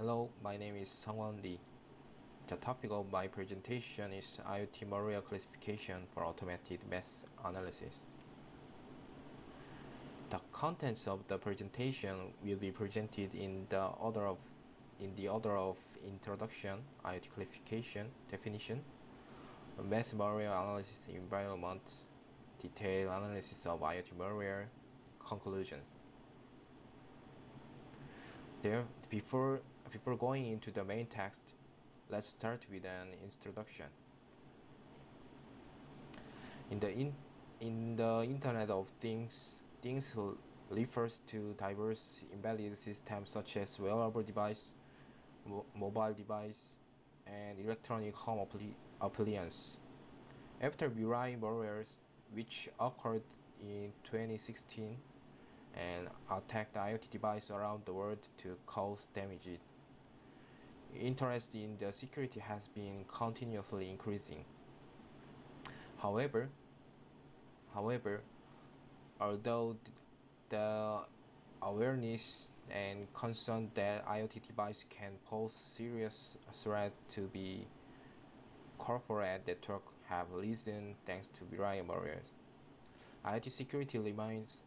Hello, my name is SungwonLee. The topic of my presentation is IoT Malware Classification for Automated Mass Analysis. The contents of the presentation will be presented in the order of introduction, IoT classification, definition, mass malware analysis environment, detailed analysis of IoT malware, conclusions. Before going into the main text, let's start with an introduction. In the Internet of Things refers to diverse embedded systems such as wearable device, mobile device, and electronic home appliance. After Mirai malwares, which occurred in 2016 and attacked IoT devices around the world to cause damage, interest in the security has been continuously increasing. However, although the awareness and concern that IoT devices can pose serious threat to the corporate network have risen thanks to Mirai malwares, IoT security remains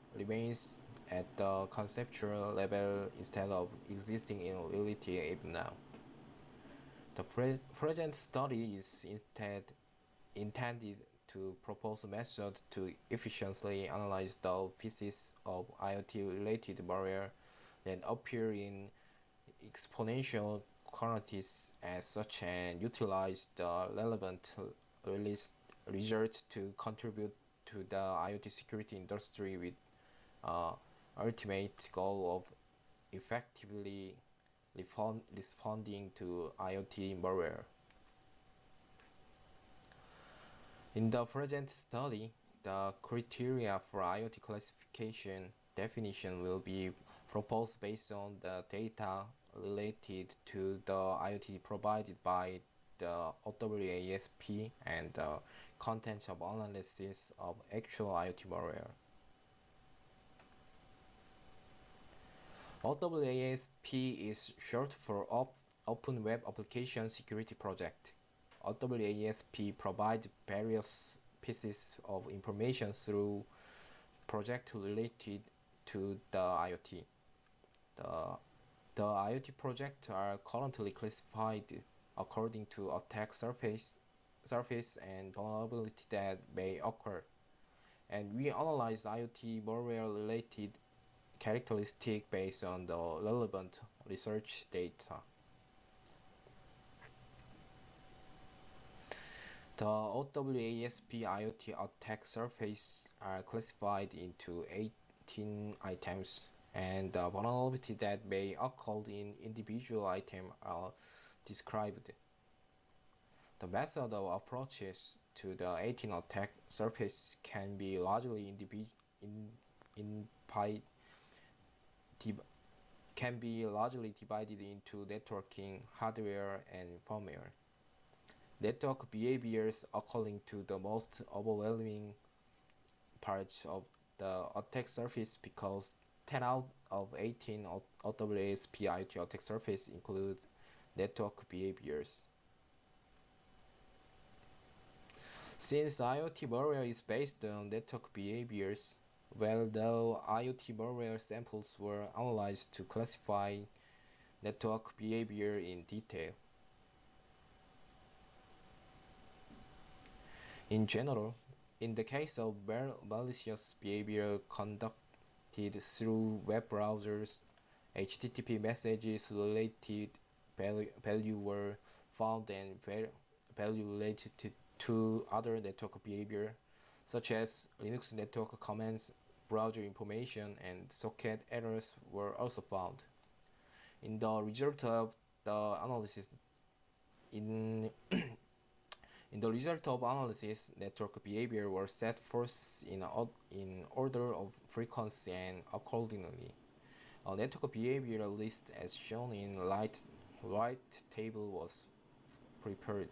at the conceptual level instead of existing in reality even now. The present study is instead intended to propose a method to efficiently analyze the pieces of IoT-related malware that appear in exponential quantities as such and utilize the relevant results to contribute to the IoT security industry with ultimate goal of effectively responding to IoT malware. In the present study, the criteria for IoT classification definition will be proposed based on the data related to the IoT provided by the OWASP and the contents of analysis of actual IoT malware. OWASP is short for Open Web Application Security Project. OWASP provides various pieces of information through projects related to the IoT. The IoT projects are currently classified according to attack surface and vulnerability that may occur, and we analyze IoT malware related characteristics based on the relevant research data. The OWASP IoT attack surface are classified into 18 items, and the vulnerability that may occur in individual items are described. The method of approaches to the 18 attack surface can be largely divided into networking, hardware, and firmware. Network behaviors according to the most overwhelming parts of the attack surface because 10 out of 18 OWASP IoT attack surface include network behaviors. Since IoT malware is based on network behaviors, well, the IoT malware samples were analyzed to classify network behavior in detail. In general, in the case of malicious behavior conducted through web browsers, HTTP messages related value were found and value related to other network behavior, such as Linux network commands, browser information, and socket errors were also found. In the result of the analysis, network behavior was set forth in order of frequency and accordingly. A network behavior list as shown in right table was prepared.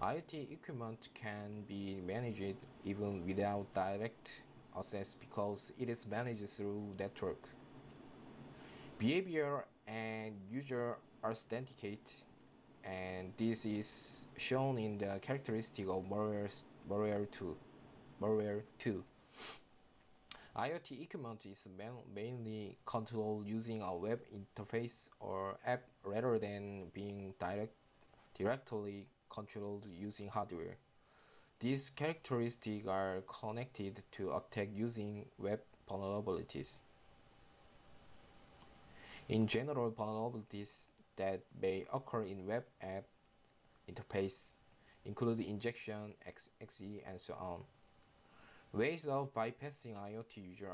IoT equipment can be managed even without direct access because it is managed through network. Behavior and user authenticate, and this is shown in the characteristic of malware 2. IoT equipment is mainly controlled using a web interface or app rather than being directly controlled using hardware. These characteristics are connected to attack using web vulnerabilities. In general, vulnerabilities that may occur in web app interface include injection, XE, and so on. Ways of bypassing IoT user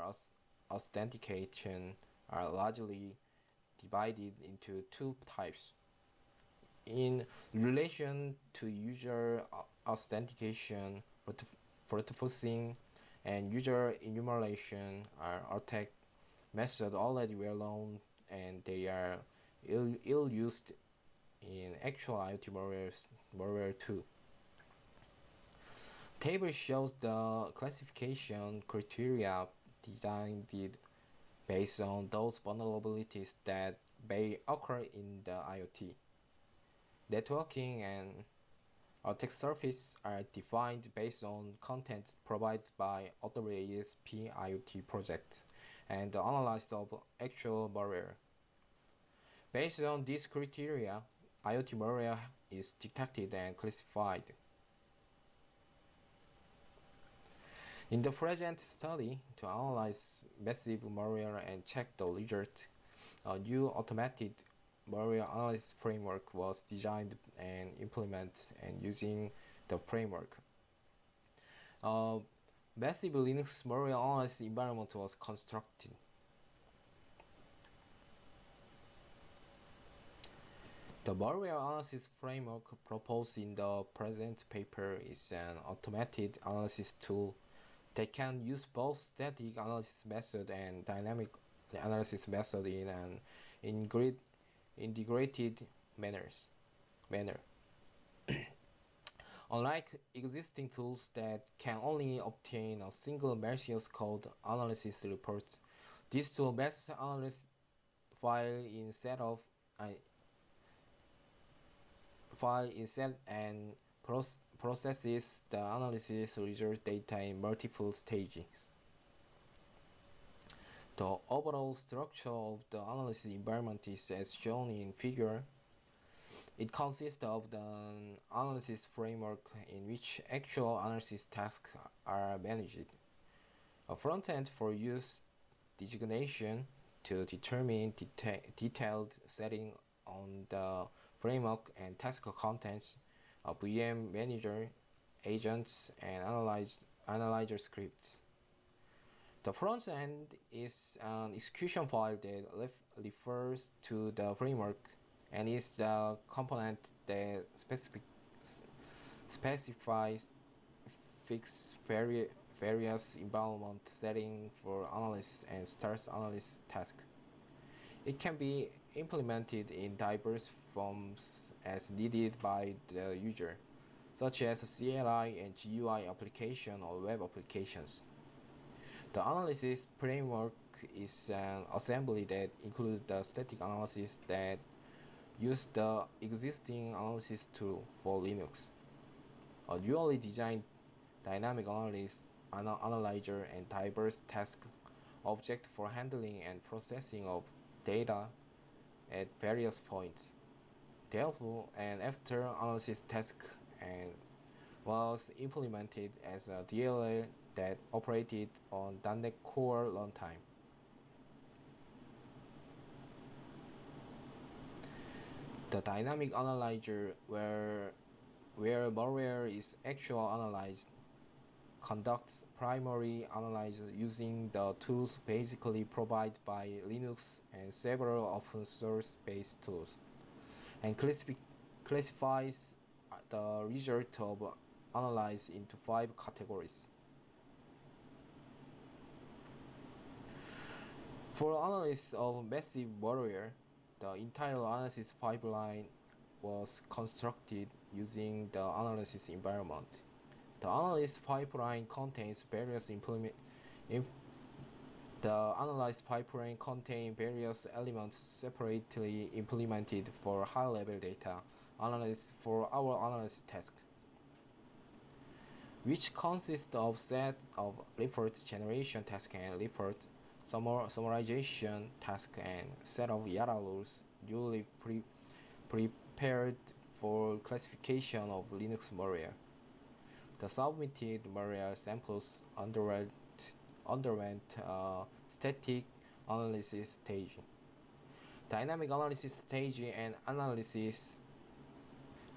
authentication are largely divided into two types. In relation to user authentication, brute-forcing and user enumeration are attack methods already well known, and they are ill used in actual IoT malware 2. Table shows the classification criteria designed based on those vulnerabilities that may occur in the IoT. Networking and attack surface are defined based on content provided by OWASP IoT project and the analysis of actual malware. Based on these criteria, IoT malware is detected and classified. In the present study, to analyze massive malware and check the result, a new automated malware analysis framework was designed and implemented, and using the framework, a massive Linux malware analysis environment was constructed. The malware analysis framework proposed in the present paper is an automated analysis tool that can use both static analysis method and dynamic analysis method in an integrated manner. Unlike existing tools that can only obtain a single malicious code analysis report, this tool best analyzes file instead and processes the analysis result data in multiple stages. The overall structure of the analysis environment is as shown in figure. It consists of the analysis framework in which actual analysis tasks are managed, a front end for use designation to determine detailed setting on the framework and task contents, a VM manager, agents, and analyzer scripts. The front end is an execution file that refers to the framework and is the component that specifies fixed various environment settings for analysis and starts analysis task. It can be implemented in diverse forms as needed by the user, such as CLI and GUI application or web applications. The analysis framework is an assembly that includes the static analysis that use the existing analysis tool for Linux, a newly designed dynamic analyzer and diverse task object for handling and processing of data at various points. Therefore, an after analysis task and was implemented as a DLL that operated on .NET Core runtime. The dynamic analyzer, where malware is actually analyzed, conducts primary analysis using the tools basically provided by Linux and several open source based tools, and classifies the result of analysis into 5 categories. For analysis of massive malware, the entire analysis pipeline was constructed using the analysis environment. The analysis pipeline contains various The analyzed pipeline contains various elements separately implemented for high-level data analysis for our analysis task, which consists of set of report generation task and report summarization task and set of YARA rules duly prepared for classification of Linux malware. The submitted malware samples underwent static analysis stage, dynamic analysis stage, and analysis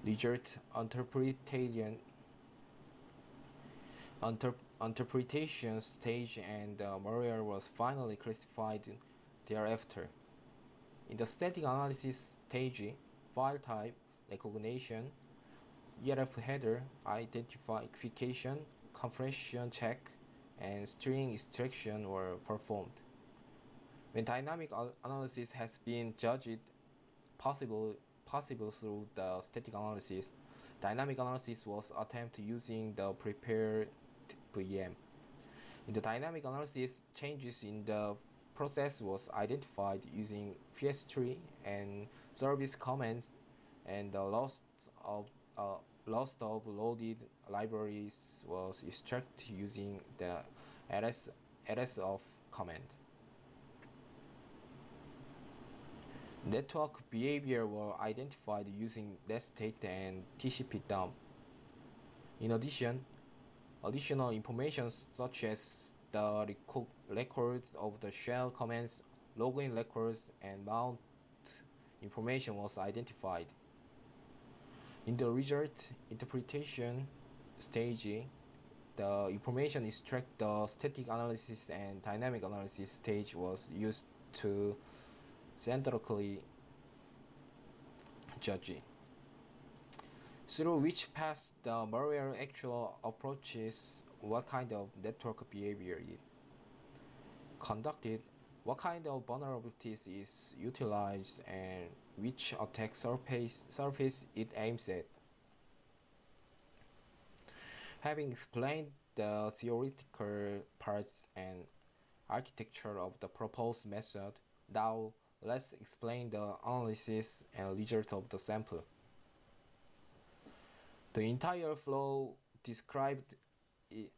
result interpretation stage, and the malware was finally classified thereafter. In the static analysis stage, file type recognition, ERF header identification, compression check, and string extraction were performed. When dynamic analysis has been judged possible through the static analysis, dynamic analysis was attempted using the prepared VM. In the dynamic analysis, changes in the process was identified using PS3 and service commands, and the loss of loaded libraries was extracted using the ls-of command. Network behavior were identified using netstate and TCP dump. In addition, additional information such as the records of the shell commands, login records, and mount information was identified. In the result interpretation stage, the information extract the static analysis and dynamic analysis stage was used to centrally judge it. Through which path the malware actually approaches what kind of network behavior it conducted, what kind of vulnerabilities is utilized, and which attack surface it aims at. Having explained the theoretical parts and architecture of the proposed method, now let's explain the analysis and result of the sample. The entire flow described is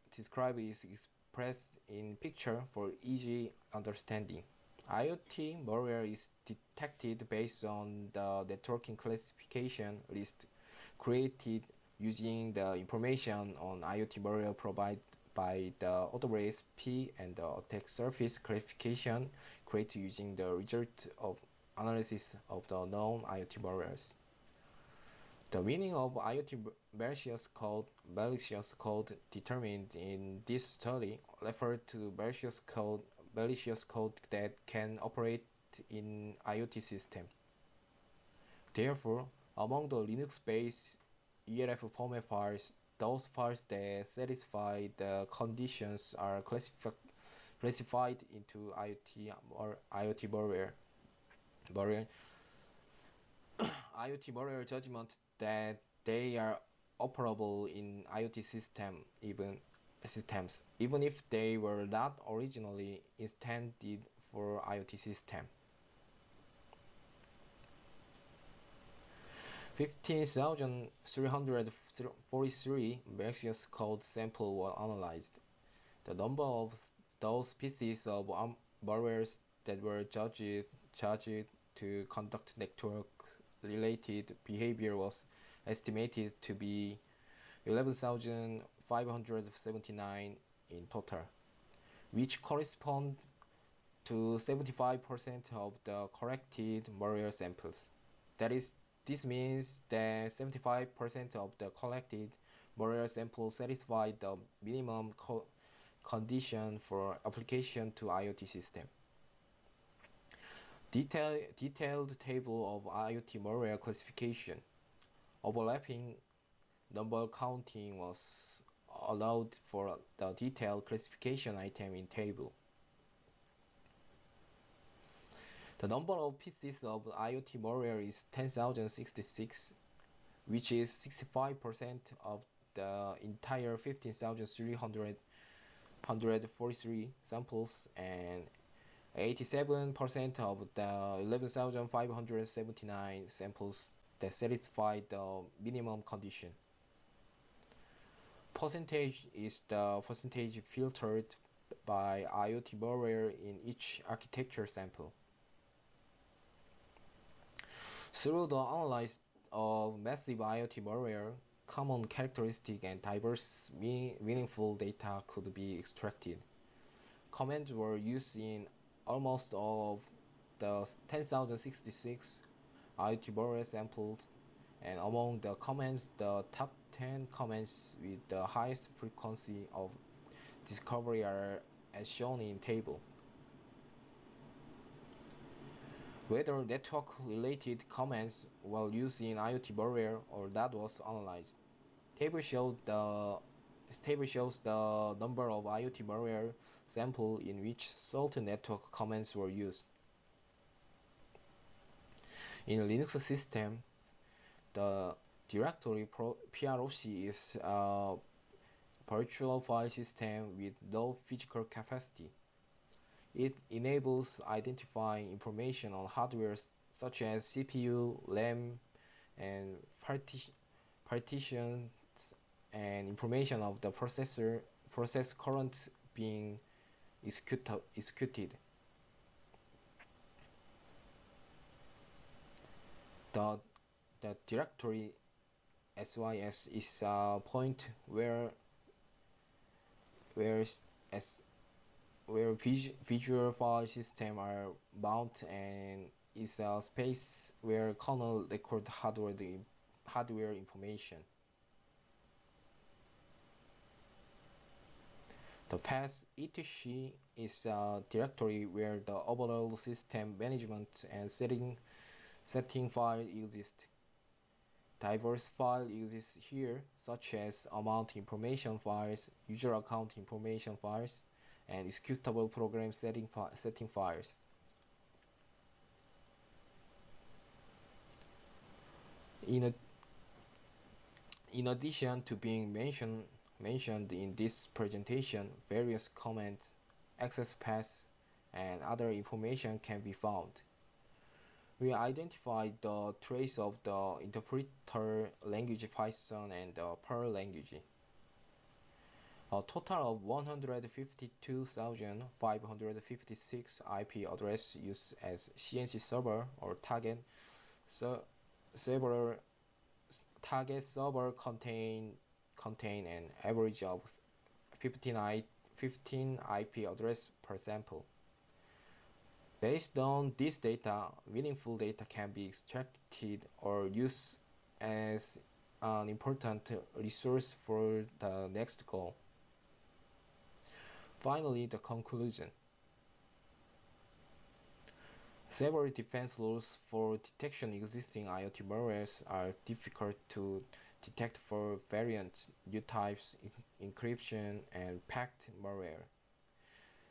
expressed in picture for easy understanding. IoT malware is detected based on the networking classification list created using the information on IoT malware provided by the OWASP, and the attack surface classification created using the result of analysis of the known IoT malwares. The meaning of IoT malicious code determined in this study referred to malicious code that can operate in IoT system. Therefore, among the Linux-based ELF format files, those files that satisfy the conditions are classified into IoT malware. IoT malware judgment that they are operable in IoT systems, even if they were not originally intended for IoT system. 15,343 malicious code samples were analyzed. The number of those pieces of malwares that were judged to conduct network-related behavior was estimated to be 11,579 in total, which correspond to 75% of the collected malware samples. This means that 75% of the collected malware samples satisfy the minimum condition for application to IoT system. Detailed table of IoT malware classification. Overlapping number counting was allowed for the detailed classification item in table. The number of pieces of IoT malware is 10,066, which is 65% of the entire 15,343 samples and 87% of the 11,579 samples that satisfy the minimum condition. Percentage is the percentage filtered by IoT malware in each architecture sample. Through the analysis of massive IoT malware, common characteristics and diverse meaningful data could be extracted. Commands were used in almost all of the 10,066 IoT malware samples, and among the commands, the top 10 commands with the highest frequency of discovery are as shown in table. Whether network-related commands were used in IoT malware or that was analyzed. Table shows the number of IoT malware samples in which certain network commands were used. In a Linux system, the directory PROC is a virtual file system with low physical capacity. It enables identifying information on hardware such as CPU, RAM, and partitions, and information of the process current being executed. The directory SYS is a point where visual file systems are bound, and is a space where kernel record hardware information. The path etc is a directory where the overall system management and setting file exist. Diverse files exist here, such as amount information files, user account information files, and executable program setting files. In addition to being mentioned in this presentation, various commands, access paths, and other information can be found. We identified the trace of the interpreter language Python and the Perl language. A total of 152,556 IP addresses used as CNC server or target server contain an average of 15 IP address per sample. Based on this data, meaningful data can be extracted or used as an important resource for the next goal. Finally, the conclusion. Several defense rules for detection existing IoT malwares are difficult to detect for variants, new types, encryption, and packed malware.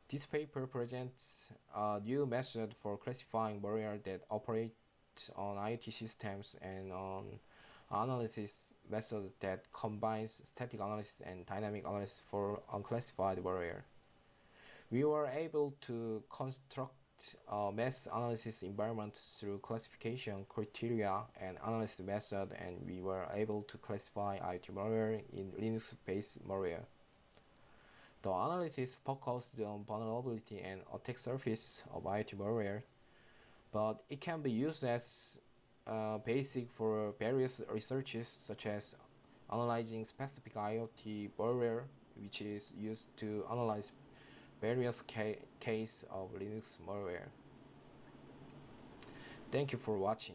This paper presents a new method for classifying malware that operates on IoT systems and an analysis method that combines static analysis and dynamic analysis for unclassified malware. We were able to construct a mass analysis environment through classification criteria and analysis method, and we were able to classify IoT malware in Linux-based malware. The analysis focused on vulnerability and attack surface of IoT malware, but it can be used as basic for various researches such as analyzing specific IoT malware, which is used to analyze various cases of Linux malware. Thank you for watching.